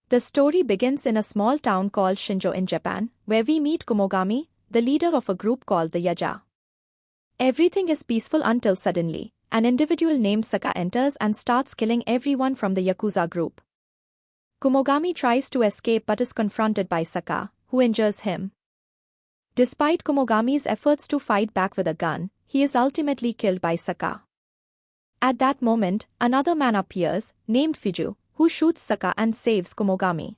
The story begins in a small town called Shinjo in Japan, where we meet Kumogami, the leader of a group called the Yaja. Everything is peaceful until suddenly, an individual named Saka enters and starts killing everyone from the Yakuza group. Kumogami tries to escape but is confronted by Saka, who injures him. Despite Kumogami's efforts to fight back with a gun, he is ultimately killed by Saka. At that moment, another man appears, named Fiju, who shoots Saka and saves Kumogami.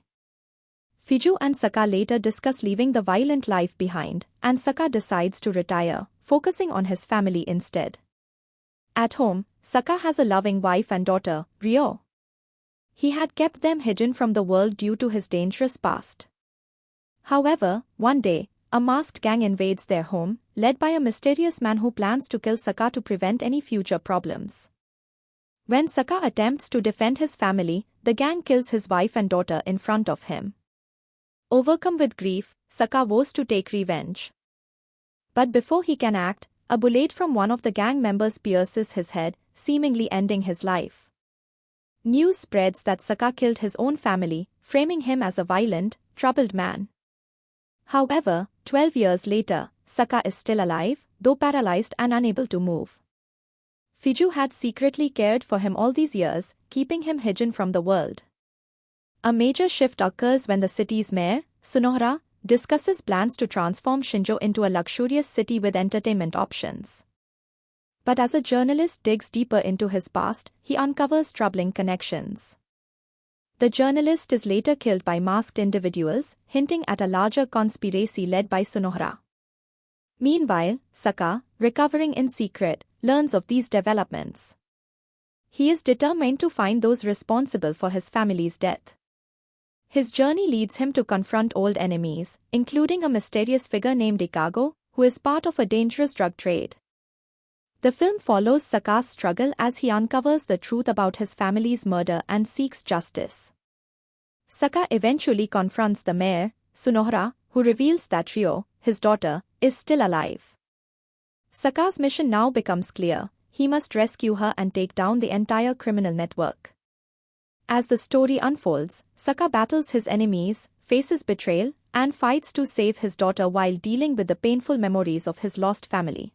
Fiju and Saka later discuss leaving the violent life behind, and Saka decides to retire, focusing on his family instead. At home, Saka has a loving wife and daughter, Ryo. He had kept them hidden from the world due to his dangerous past. However, one day, a masked gang invades their home, led by a mysterious man who plans to kill Saka to prevent any future problems. When Saka attempts to defend his family, the gang kills his wife and daughter in front of him. Overcome with grief, Saka vows to take revenge. But before he can act, a bullet from one of the gang members pierces his head, seemingly ending his life. News spreads that Saka killed his own family, framing him as a violent, troubled man. However, 12 years later, Saka is still alive, though paralyzed and unable to move. Fiju had secretly cared for him all these years, keeping him hidden from the world. A major shift occurs when the city's mayor, Sunohara, discusses plans to transform Shinjo into a luxurious city with entertainment options. But as a journalist digs deeper into his past, he uncovers troubling connections. The journalist is later killed by masked individuals, hinting at a larger conspiracy led by Sunohara. Meanwhile, Saka, recovering in secret, learns of these developments. He is determined to find those responsible for his family's death. His journey leads him to confront old enemies, including a mysterious figure named Ikago, who is part of a dangerous drug trade. The film follows Saka's struggle as he uncovers the truth about his family's murder and seeks justice. Saka eventually confronts the mayor, Sunohara, who reveals that Ryo, his daughter, is still alive. Saka's mission now becomes clear: he must rescue her and take down the entire criminal network. As the story unfolds, Saka battles his enemies, faces betrayal, and fights to save his daughter while dealing with the painful memories of his lost family.